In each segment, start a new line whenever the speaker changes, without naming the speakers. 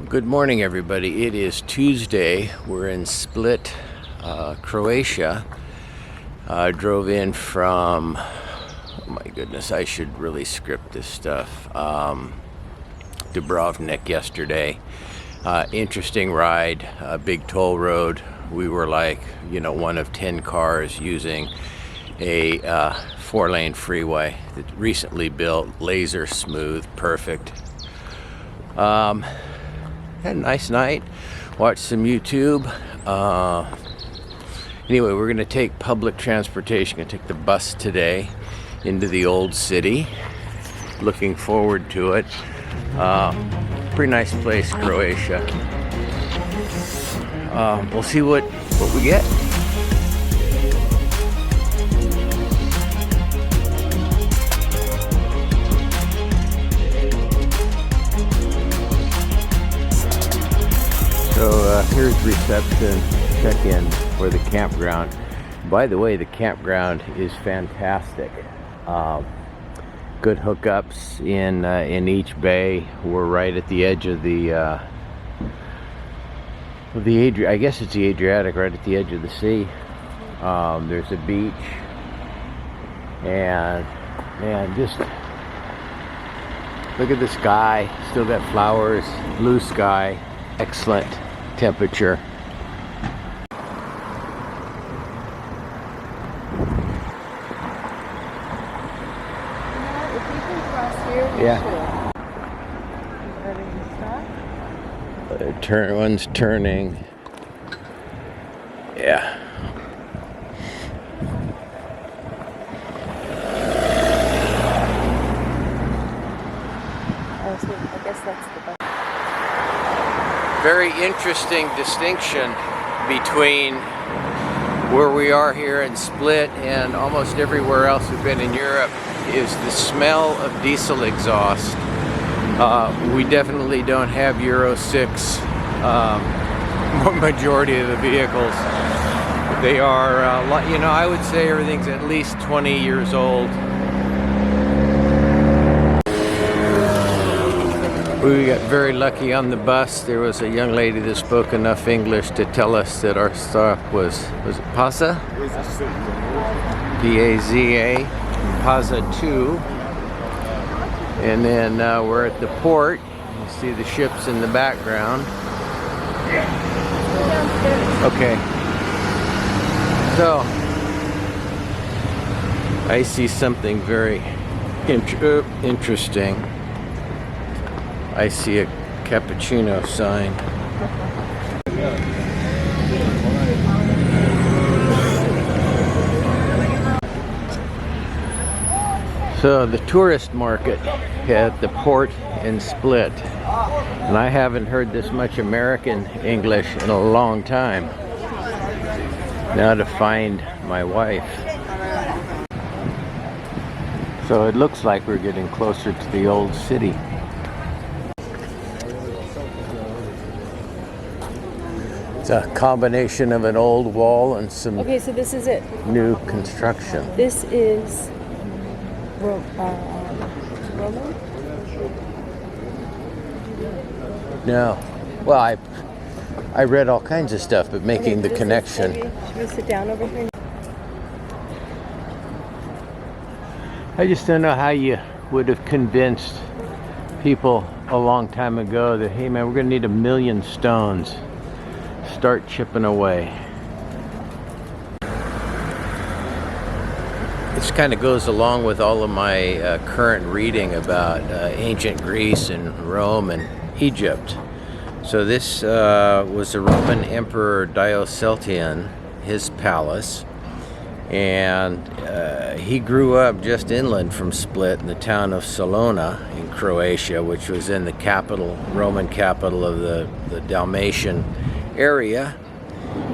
Good morning, everybody. It is Tuesday. We're in Split, Croatia. Drove in from, oh my goodness, I should really script this stuff. Dubrovnik yesterday. Interesting ride, big toll road. We were like, one of 10 cars using a 4-lane freeway that recently built, laser smooth, perfect. Had a nice night, watched some YouTube. Anyway, we're going to take public transportation, going to take the bus today into the old city. Looking forward to it. Pretty nice place, Croatia. We'll see what we get. So here's reception, check-in for the campground. By the way, the campground is fantastic. Good hookups in each bay. We're right at the edge of the I guess it's the Adriatic, right at the edge of the sea. There's a beach, and man, just look at the sky. Still got flowers, blue sky, excellent temperature. Yeah. One's turning. Yeah.
I guess that's the best.
Very interesting distinction between where we are here in Split and almost everywhere else we've been in Europe is the smell of diesel exhaust. We definitely don't have Euro 6 majority of the vehicles. They are, I would say everything's at least 20 years old. We got very lucky on the bus. There was a young lady that spoke enough English to tell us that our stop was it Paza? P-A-Z-A, Paza 2. And then we're at the port. You see the ships in the background. Okay. So, I see something very interesting. I see a cappuccino sign. So the tourist market at the port in Split, and I haven't heard this much American English in a long time. Now to find my wife. So it looks like we're getting closer to the old city. It's a combination of an old wall and some
Okay, so this is it.
New construction.
This is Roman?
No. Well, I read all kinds of stuff, but making the connection.
Should we sit down over here?
I just don't know how you would have convinced people a long time ago that, hey man, we're going to need 1 million stones. Start chipping away. This kind of goes along with all of my current reading about ancient Greece and Rome and Egypt. So this was the Roman Emperor Diocletian, his palace, and he grew up just inland from Split in the town of Salona in Croatia, which was in the capital, Roman capital of the Dalmatian area.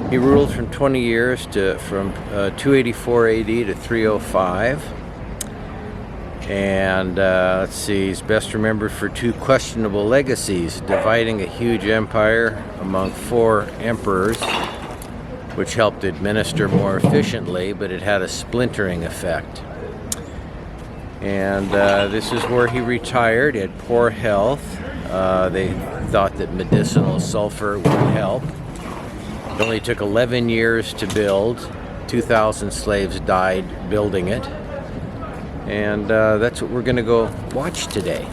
He ruled from 20 years from 284 AD to 305. And let's see, he's best remembered for 2 questionable legacies: dividing a huge empire among 4 emperors, which helped administer more efficiently, but it had a splintering effect. And this is where he retired. He had poor health. They thought that medicinal sulfur would help. It only took 11 years to build. 2,000 slaves died building it. And that's what we're going to go watch today.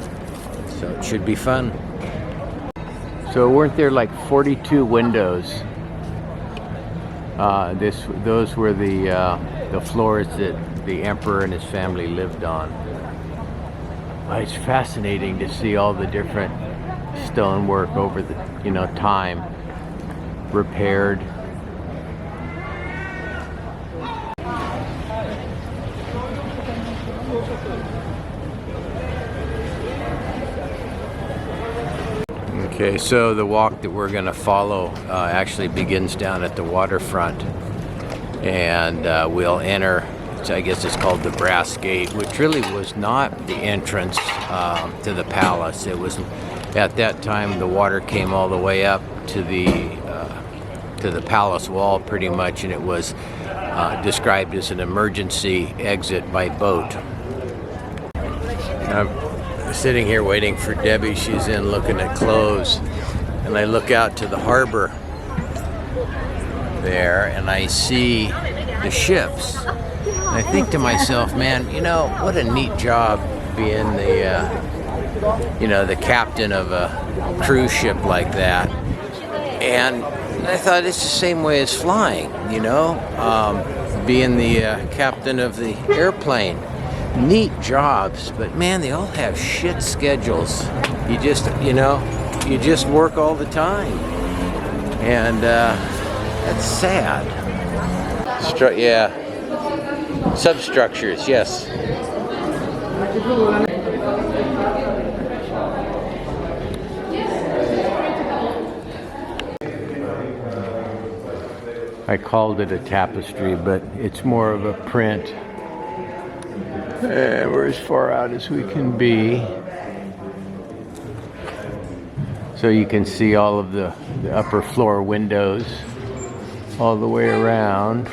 So it should be fun. So weren't there like 42 windows? Those were the floors that the emperor and his family lived on. It's fascinating to see all the different stonework over the time, repaired. Okay, so the walk that we're going to follow actually begins down at the waterfront, and we'll enter, I guess it's called the Brass Gate, which really was not the entrance to the palace. It was, at that time, the water came all the way up to the palace wall pretty much, and it was described as an emergency exit by boat. Sitting here waiting for Debbie. She's in looking at clothes, and I look out to the harbor there and I see the ships. And I think to myself, man, what a neat job being the captain of a cruise ship like that. And I thought it's the same way as flying, being the captain of the airplane. Neat jobs, but man, they all have shit schedules. You just work all the time, and that's sad. Substructures, yes. I called it a tapestry, but it's more of a print. We're as far out as we can be. So you can see all of the upper floor windows all the way around.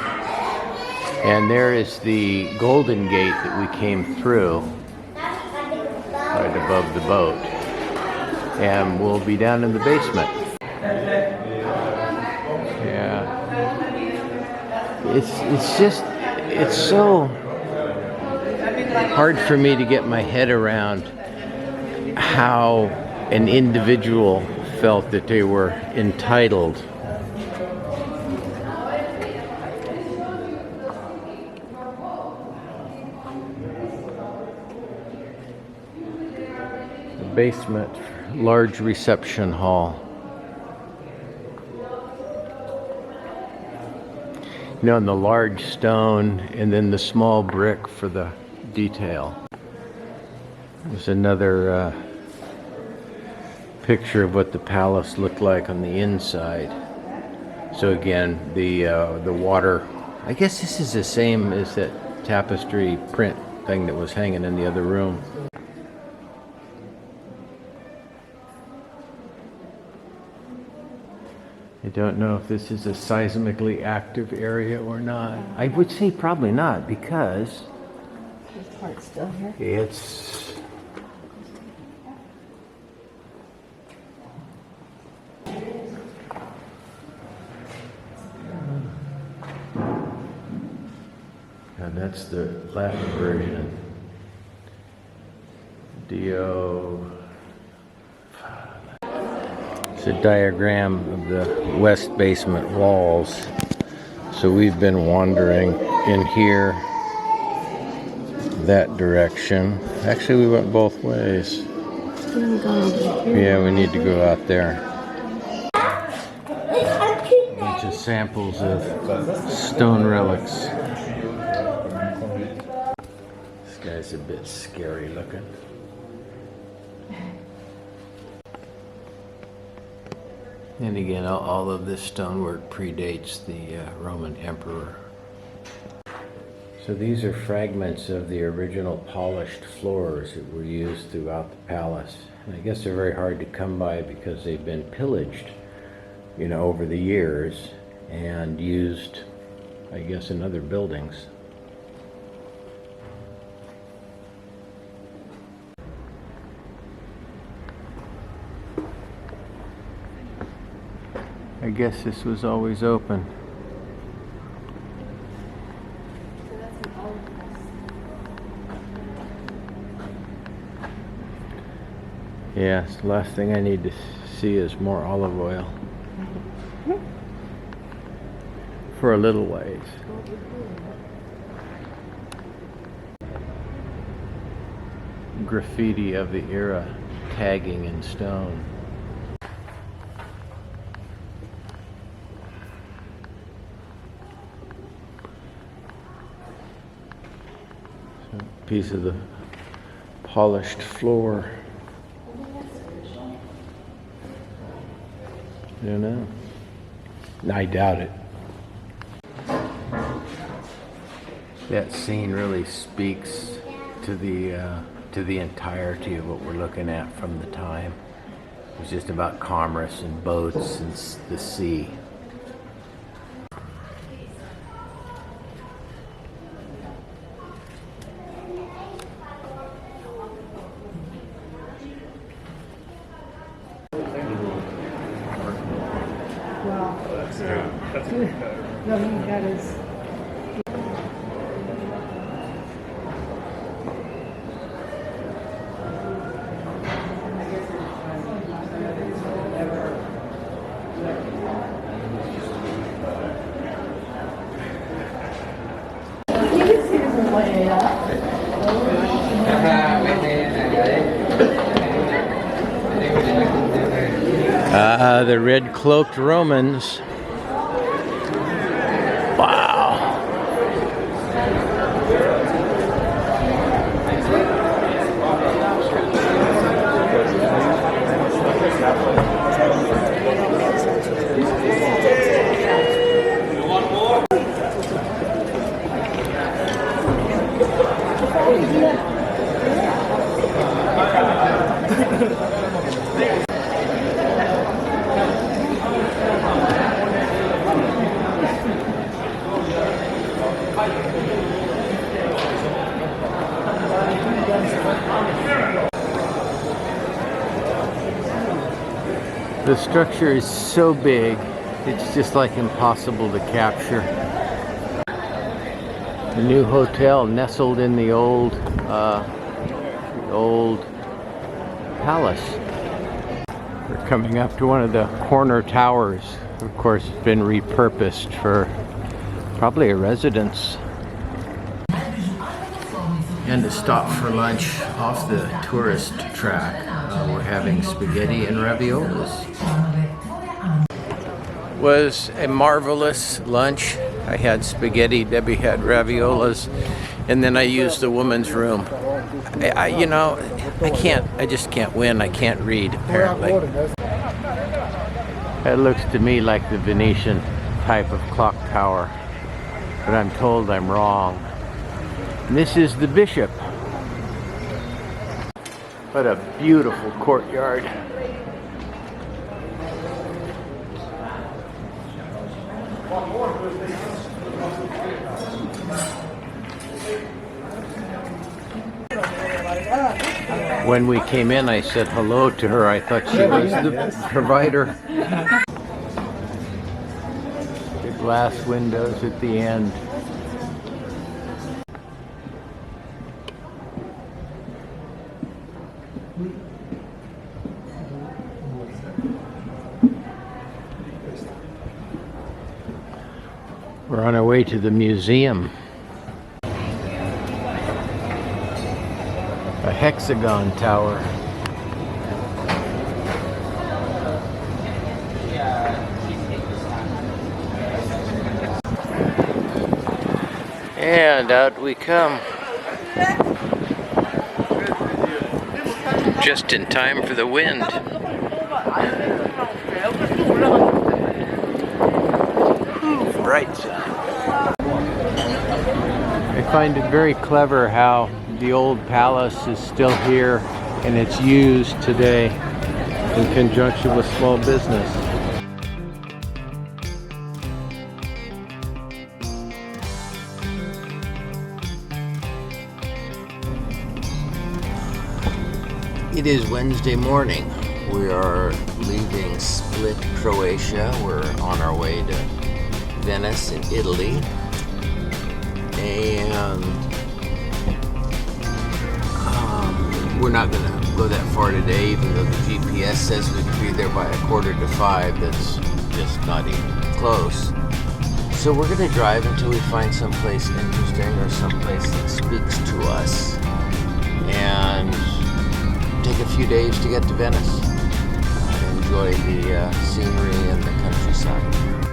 And there is the Golden Gate that we came through right above the boat. And we'll be down in the basement. Yeah. It's so hard for me to get my head around how an individual felt that they were entitled. The basement, large reception hall. And the large stone and then the small brick for the detail. There's another picture of what the palace looked like on the inside. So again, the water, I guess this is the same as that tapestry print thing that was hanging in the other room. I don't know if this is a seismically active area or not. I would say probably not, because
This part's still here.
it's that's the Latin version. It's a diagram of the west basement walls. So we've been wandering in here, that direction. Actually, we went both ways. Yeah, we need to go out there. A bunch of samples of stone relics. This guy's a bit scary looking. And again, all of this stonework predates the Roman emperor. So these are fragments of the original polished floors that were used throughout the palace. And I guess they're very hard to come by because they've been pillaged, over the years and used, I guess, in other buildings. I guess this was always open. Yes, the last thing I need to see is more olive oil. For a little ways. Graffiti of the era, tagging in stone. So, piece of the polished floor. I don't know. I doubt it. That scene really speaks to the entirety of what we're looking at from the time. It was just about commerce and boats and the sea.
No, he got his.
The red-cloaked Romans. Wow. The structure is so big, it's just like impossible to capture. The new hotel nestled in the old palace. We're coming up to one of the corner towers. Of course, it's been repurposed for probably a residence. And to stop for lunch off the tourist track, we're having spaghetti and raviolis. Was a marvelous lunch. I had spaghetti, Debbie had raviolas, and then I used the woman's room. I just can't win. I can't read, apparently. It looks to me like the Venetian type of clock tower, but I'm told I'm wrong. And this is the bishop. What a beautiful courtyard. When we came in, I said hello to her. I thought she was the provider. The glass windows at the end. We're on our way to the museum. A hexagon tower. And out we come. Just in time for the wind. Right. I find it very clever how the old palace is still here and it's used today in conjunction with small business. It is Wednesday morning. We are leaving Split, Croatia. We're on our way to Venice in Italy. And we're not going to go that far today, even though the GPS says we could be there by 4:45. That's just not even close. So we're going to drive until we find someplace interesting or someplace that speaks to us, and take a few days to get to Venice. Enjoy the scenery and the countryside.